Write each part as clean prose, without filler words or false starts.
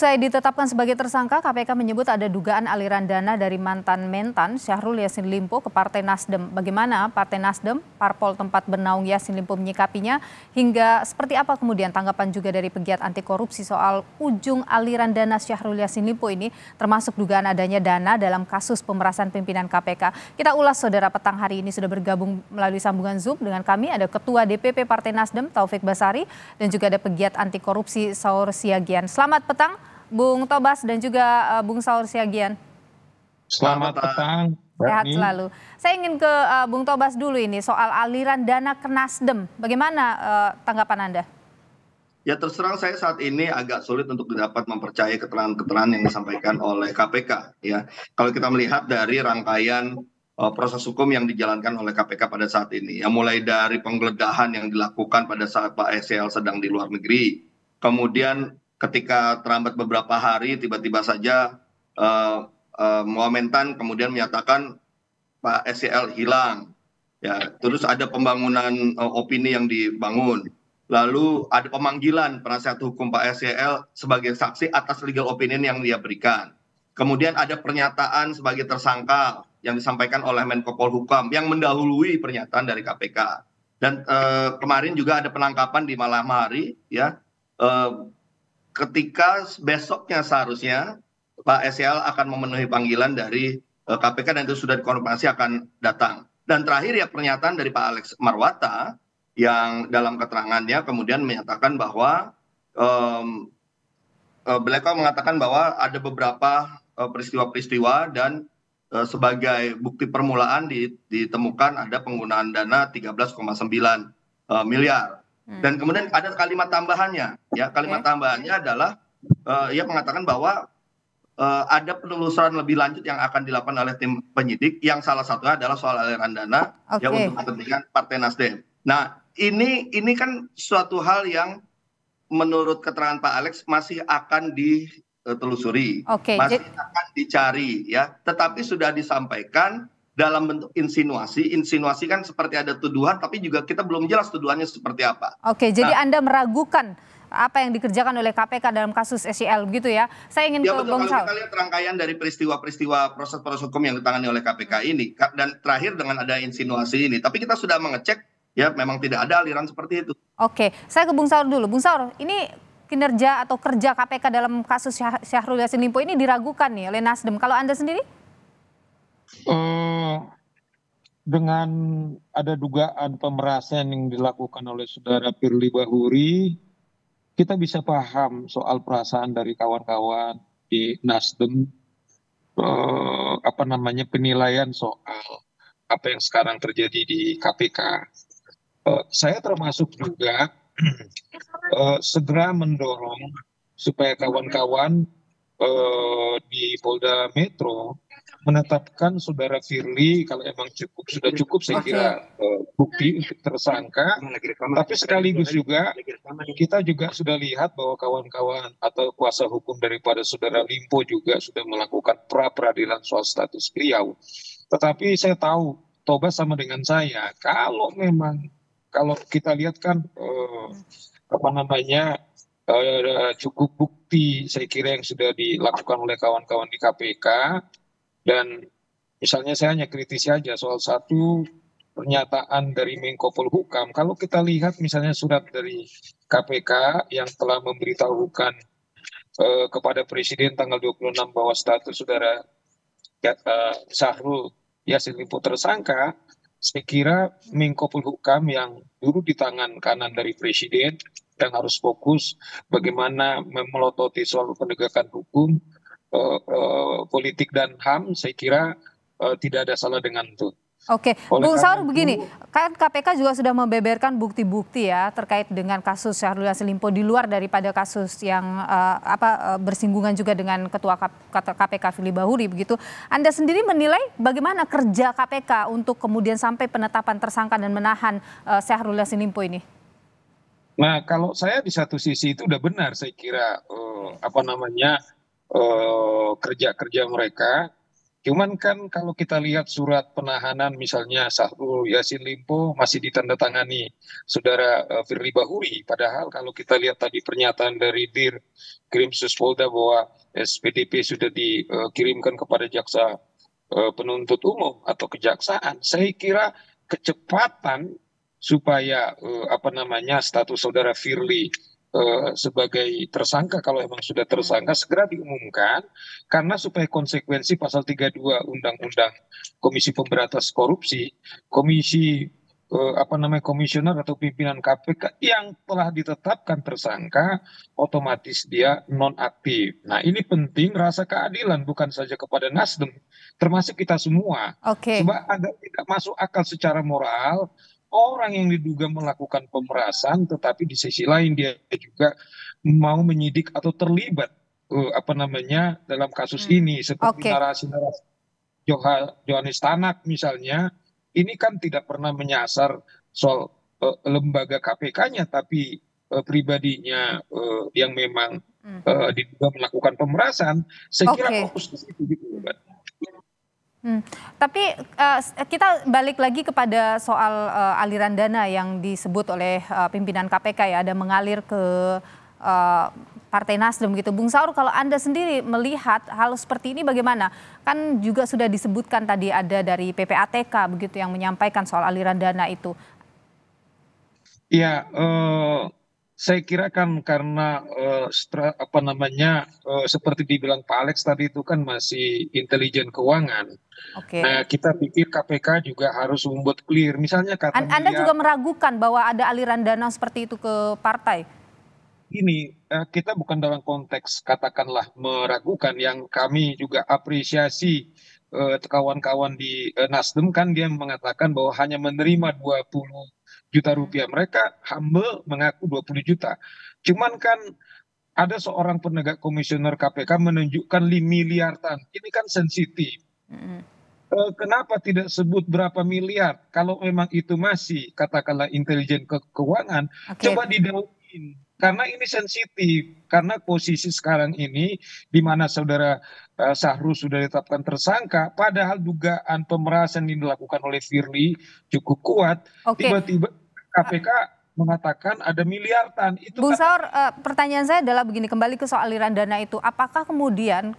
Usai ditetapkan sebagai tersangka, KPK menyebut ada dugaan aliran dana dari mantan Mentan Syahrul Yassin Limpo ke Partai Nasdem. Bagaimana Partai Nasdem, parpol tempat bernaung Yassin Limpo menyikapinya, hingga seperti apa kemudian tanggapan juga dari pegiat anti korupsi soal ujung aliran dana Syahrul Yassin Limpo ini, termasuk dugaan adanya dana dalam kasus pemerasan pimpinan KPK. Kita ulas, saudara, petang hari ini sudah bergabung melalui sambungan Zoom dengan kami ada Ketua DPP Partai Nasdem Taufik Basari dan juga ada pegiat anti korupsi Saur Siagian. Selamat petang Bung Tobas dan juga Bung Saur Siagian. Selamat petang. Sehat selalu. Saya ingin ke Bung Tobas dulu ini soal aliran dana ke Nasdem. Bagaimana tanggapan Anda? Ya, terus terang saya saat ini agak sulit untuk dapat mempercayai keterangan-keterangan yang disampaikan oleh KPK. Ya, kalau kita melihat dari rangkaian proses hukum yang dijalankan oleh KPK pada saat ini, ya mulai dari penggeledahan yang dilakukan pada saat Pak SEL sedang di luar negeri, kemudian ketika terlambat beberapa hari tiba-tiba saja Muhammad Mentan kemudian menyatakan Pak SEL hilang. Ya, terus ada pembangunan opini yang dibangun. Lalu ada pemanggilan penasihat hukum Pak SEL sebagai saksi atas legal opinion yang dia berikan. Kemudian ada pernyataan sebagai tersangka yang disampaikan oleh Menko Polhukam yang mendahului pernyataan dari KPK. Dan kemarin juga ada penangkapan di malam hari, ya. Ketika besoknya seharusnya Pak SEL akan memenuhi panggilan dari KPK dan itu sudah dikonfirmasi akan datang. Dan terakhir ya pernyataan dari Pak Alex Marwata yang dalam keterangannya kemudian menyatakan bahwa beliau mengatakan bahwa ada beberapa peristiwa-peristiwa dan sebagai bukti permulaan ditemukan ada penggunaan dana 13,9 miliar. Dan kemudian ada kalimat tambahannya, ya kalimat tambahannya adalah ia mengatakan bahwa ada penelusuran lebih lanjut yang akan dilakukan oleh tim penyidik yang salah satunya adalah soal aliran dana ya untuk kepentingan Partai Nasdem. Nah ini kan suatu hal yang menurut keterangan Pak Alex masih akan ditelusuri, masih akan dicari, ya. Tetapi sudah disampaikan dalam bentuk insinuasi. Insinuasi kan seperti ada tuduhan, tapi juga kita belum jelas tuduhannya seperti apa. Oke, jadi Anda meragukan apa yang dikerjakan oleh KPK dalam kasus SEL, begitu ya? Saya ingin ya, ke betul. Bung Kalau Saur. kita lihat rangkaian dari peristiwa-peristiwa proses-proses hukum yang ditangani oleh KPK ini, dan terakhir dengan ada insinuasi ini, tapi kita sudah mengecek, ya memang tidak ada aliran seperti itu. Oke, saya ke Bung Saur dulu. Bung Saur, ini kinerja atau kerja KPK dalam kasus Syahrul Yassin Limpo ini diragukan nih oleh Nasdem. Kalau Anda sendiri? Dengan ada dugaan pemerasan yang dilakukan oleh saudara Firly Bahuri, kita bisa paham soal perasaan dari kawan-kawan di Nasdem, penilaian soal apa yang sekarang terjadi di KPK. Saya termasuk juga segera mendorong supaya kawan-kawan di Polda Metro menetapkan saudara Firly kalau emang sudah cukup saya kira bukti untuk tersangka. Tapi sekaligus juga kita juga sudah lihat bahwa kawan-kawan atau kuasa hukum daripada saudara Limpo juga sudah melakukan pra peradilan soal status beliau. Tetapi saya tahu Tobas sama dengan saya, kalau kita lihat kan cukup bukti saya kira yang sudah dilakukan oleh kawan-kawan di KPK. Dan misalnya saya hanya kritisi aja soal satu pernyataan dari Menko Polhukam. Kalau kita lihat misalnya surat dari KPK yang telah memberitahukan kepada Presiden tanggal 26 bahwa status saudara Syahrul Yassin Limpo tersangka, saya kira Menko Polhukam yang dulu di tangan kanan dari Presiden yang harus fokus bagaimana memelototi soal penegakan hukum, politik dan HAM, saya kira tidak ada salah dengan itu. Oke, Bung Saur begini, kan KPK juga sudah membeberkan bukti-bukti ya terkait dengan kasus Syahrul Yassin Limpo di luar daripada kasus yang bersinggungan juga dengan Ketua KPK Firly Bahuri begitu. Anda sendiri menilai bagaimana kerja KPK untuk kemudian sampai penetapan tersangka dan menahan Syahrul Yassin Limpo ini? Nah, kalau saya di satu sisi itu udah benar saya kira kerja-kerja mereka. Cuman kan kalau kita lihat surat penahanan misalnya Syahrul Yassin Limpo masih ditandatangani saudara Firly Bahuri. Padahal kalau kita lihat tadi pernyataan dari Dir Krimsus Polda bahwa SPDP sudah dikirimkan kepada jaksa penuntut umum atau kejaksaan. Saya kira kecepatan supaya apa namanya status saudara Firly sebagai tersangka kalau memang sudah tersangka segera diumumkan karena supaya konsekuensi pasal 32 Undang-Undang Komisi Pemberantasan Korupsi, komisi apa namanya komisioner atau pimpinan KPK yang telah ditetapkan tersangka otomatis dia nonaktif. Nah, ini penting rasa keadilan bukan saja kepada Nasdem, termasuk kita semua. Oke. Sebab ada tidak masuk akal secara moral orang yang diduga melakukan pemerasan, tetapi di sisi lain dia juga mau menyidik atau terlibat apa namanya dalam kasus ini seperti Oke. narasi-narasi Johanis Tanak misalnya, ini kan tidak pernah menyasar soal lembaga KPK-nya, tapi pribadinya yang memang diduga melakukan pemerasan. Saya kira Oke. fokus ke situ gitu, Mbak. Tapi kita balik lagi kepada soal aliran dana yang disebut oleh pimpinan KPK ya, ada mengalir ke Partai Nasdem gitu. Bung Saur, kalau Anda sendiri melihat hal seperti ini bagaimana? Kan juga sudah disebutkan tadi ada dari PPATK begitu yang menyampaikan soal aliran dana itu. Ya, saya kira kan karena apa namanya seperti dibilang Pak Alex tadi itu kan masih intelijen keuangan. Oke. Nah, kita pikir KPK juga harus membuat clear. Misalnya kata Anda juga miliar meragukan bahwa ada aliran dana seperti itu ke partai? ini kita bukan dalam konteks katakanlah meragukan, yang kami juga apresiasi kawan-kawan di Nasdem kan dia mengatakan bahwa hanya menerima 20 juta rupiah. Mereka humble mengaku 20 juta. Cuman kan ada seorang penegak komisioner KPK menunjukkan 5 miliaran. Ini kan sensitif. Kenapa tidak sebut berapa miliar? Kalau memang itu masih katakanlah intelijen keuangan, Oke. coba didalami. Karena ini sensitif, karena posisi sekarang ini di mana saudara Syahrul sudah ditetapkan tersangka, padahal dugaan pemerasan yang dilakukan oleh Firly cukup kuat, Oke. tiba-tiba KPK mengatakan ada miliaran. Itu Bung kan Saur, pertanyaan saya adalah begini, kembali ke soal aliran dana itu, apakah kemudian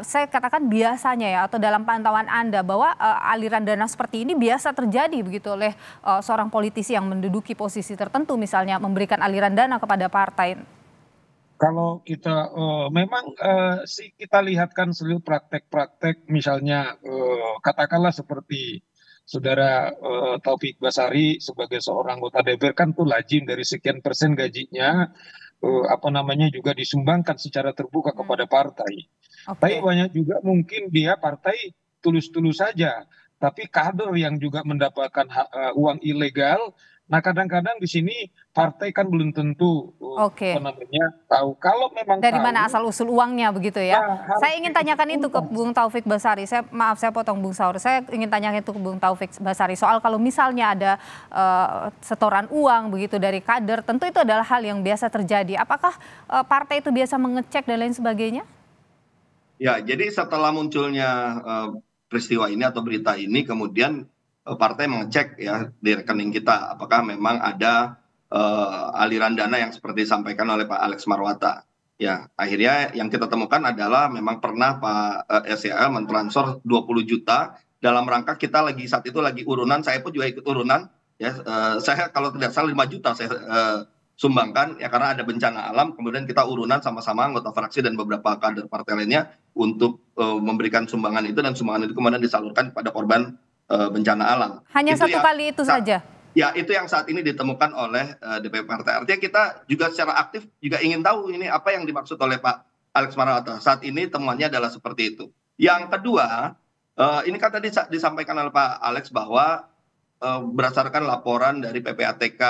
saya katakan biasanya ya, atau dalam pantauan Anda bahwa aliran dana seperti ini biasa terjadi begitu oleh seorang politisi yang menduduki posisi tertentu, misalnya memberikan aliran dana kepada partai? kalau kita memang sih kita lihat kan seluruh praktek-praktek misalnya katakanlah seperti saudara Taufik Basari sebagai seorang anggota DPR kan tuh lazim dari sekian persen gajinya apa namanya juga disumbangkan secara terbuka kepada partai. Tapi Oke. banyak juga mungkin dia partai tulus-tulus saja, tapi kader yang juga mendapatkan uang ilegal. Nah, kadang-kadang di sini partai kan belum tentu apa Oke. namanya tahu. Kalau memang Dari mana tahu, asal usul uangnya begitu ya? nah harus Saya ingin tanyakan itu ke diusulkan. Bung Taufik Basari. Maaf saya potong Bung Saur. Saya ingin tanyakan itu ke Bung Taufik Basari soal kalau misalnya ada setoran uang begitu dari kader, tentu itu adalah hal yang biasa terjadi. Apakah partai itu biasa mengecek dan lain sebagainya? Ya, jadi setelah munculnya peristiwa ini atau berita ini, kemudian partai mengecek ya di rekening kita apakah memang ada aliran dana yang seperti disampaikan oleh Pak Alex Marwata. Ya, akhirnya yang kita temukan adalah memang pernah Pak SEL mentransfer 20 juta dalam rangka kita lagi saat itu lagi urunan, saya pun juga ikut urunan ya. Saya kalau tidak salah 5 juta saya sumbangkan ya karena ada bencana alam, kemudian kita urunan sama-sama anggota fraksi dan beberapa kader partai lainnya untuk memberikan sumbangan itu, dan sumbangan itu kemudian disalurkan kepada korban bencana alam. Hanya Itu satu yang kali itu saja? ya itu yang saat ini ditemukan oleh DPP Partai. Artinya kita juga secara aktif juga ingin tahu ini apa yang dimaksud oleh Pak Alex Marwata. Saat ini temuannya adalah seperti itu. Yang kedua, ini kan tadi disampaikan oleh Pak Alex bahwa berdasarkan laporan dari PPATK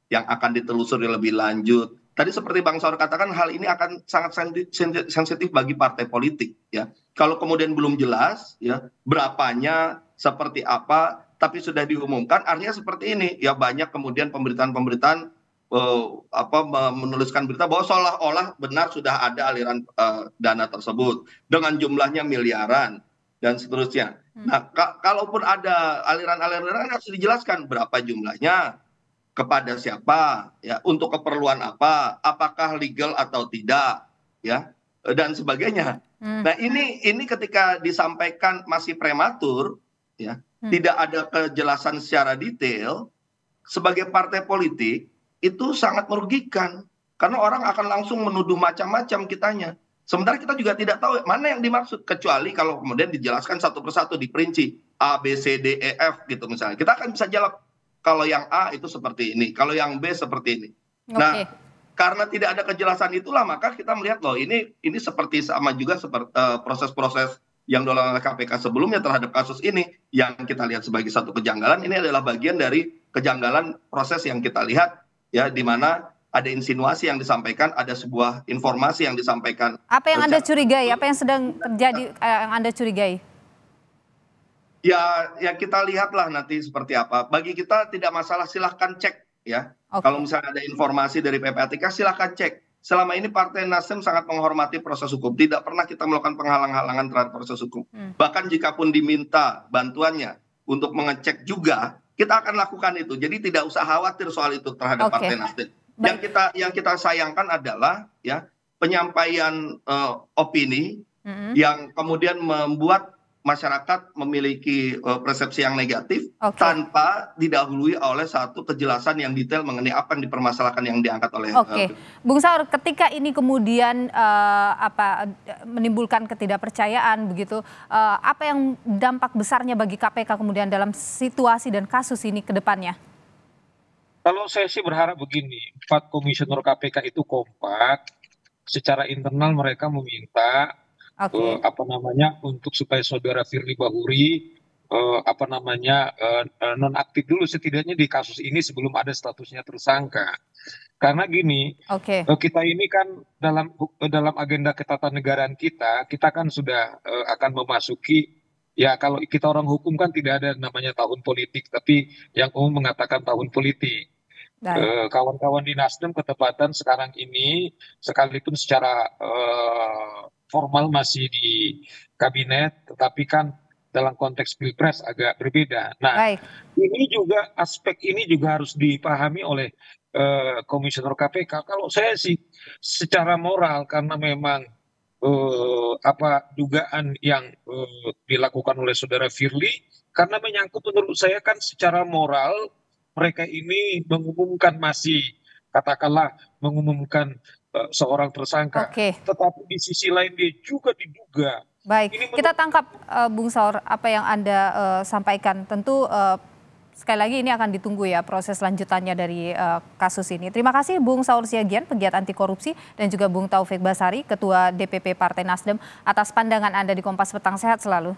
yang akan ditelusuri lebih lanjut. Tadi seperti Bang Saur katakan, hal ini akan sangat sensitif bagi partai politik ya. Kalau kemudian belum jelas ya berapanya, seperti apa, tapi sudah diumumkan, artinya seperti ini ya, banyak kemudian pemberitaan-pemberitaan menuliskan berita bahwa seolah-olah benar sudah ada aliran dana tersebut dengan jumlahnya miliaran dan seterusnya. Nah, kalaupun ada aliran-aliran harus dijelaskan berapa jumlahnya, kepada siapa, ya, untuk keperluan apa, apakah legal atau tidak, ya, dan sebagainya. Nah, ini ketika disampaikan masih prematur, ya, tidak ada kejelasan secara detail, sebagai partai politik itu sangat merugikan karena orang akan langsung menuduh macam-macam kitanya. Sementara kita juga tidak tahu mana yang dimaksud, kecuali kalau kemudian dijelaskan satu persatu, diperinci A, B, C, D, E, F gitu misalnya. Kita akan bisa jawab kalau yang A itu seperti ini, kalau yang B seperti ini. Nah, karena tidak ada kejelasan itulah maka kita melihat loh ini seperti sama juga seperti proses-proses yang dilakukan oleh KPK sebelumnya terhadap kasus ini yang kita lihat sebagai satu kejanggalan. Ini adalah bagian dari kejanggalan proses yang kita lihat, ya, di mana ada insinuasi yang disampaikan, ada sebuah informasi yang disampaikan. Apa yang Anda curigai? Apa yang sedang terjadi yang Anda curigai? Ya kita lihatlah nanti seperti apa. Bagi kita tidak masalah, silahkan cek, ya. Kalau misalnya ada informasi dari PPATK silahkan cek. Selama ini Partai Nasdem sangat menghormati proses hukum. Tidak pernah kita melakukan penghalang-halangan terhadap proses hukum. Bahkan jika pun diminta bantuannya untuk mengecek juga, kita akan lakukan itu. Jadi tidak usah khawatir soal itu terhadap Partai Nasdem. Yang kita sayangkan adalah, ya, penyampaian opini yang kemudian membuat masyarakat memiliki persepsi yang negatif tanpa didahului oleh satu kejelasan yang detail mengenai apa yang dipermasalahkan yang diangkat oleh. Bung Saur, ketika ini kemudian menimbulkan ketidakpercayaan begitu, apa yang dampak besarnya bagi KPK kemudian dalam situasi dan kasus ini ke depannya? Kalau saya sih berharap begini, 4 komisioner KPK itu kompak, secara internal mereka meminta untuk supaya saudara Firly Bahuri nonaktif dulu setidaknya di kasus ini sebelum ada statusnya tersangka. Karena gini, kita ini kan dalam agenda ketatanegaraan kita kan sudah akan memasuki, ya, kalau kita orang hukum kan tidak ada namanya tahun politik, tapi yang umum mengatakan tahun politik. Kawan-kawan di Nasdem ketepatan sekarang ini, sekalipun secara formal masih di kabinet, tetapi kan dalam konteks pilpres agak berbeda. Nah, ini juga aspek ini juga harus dipahami oleh komisioner KPK. Kalau saya sih secara moral, karena memang dugaan yang dilakukan oleh saudara Firly, karena menyangkut menurut saya kan secara moral mereka ini mengumumkan mengumumkan seorang tersangka, tetapi di sisi lain dia juga diduga. Baik, kita tangkap Bung Saur apa yang Anda sampaikan. Tentu sekali lagi ini akan ditunggu, ya, proses lanjutannya dari kasus ini. Terima kasih Bung Saur Siagian, pegiat anti korupsi, dan juga Bung Taufik Basari, Ketua DPP Partai Nasdem, atas pandangan Anda di Kompas Petang. Sehat selalu.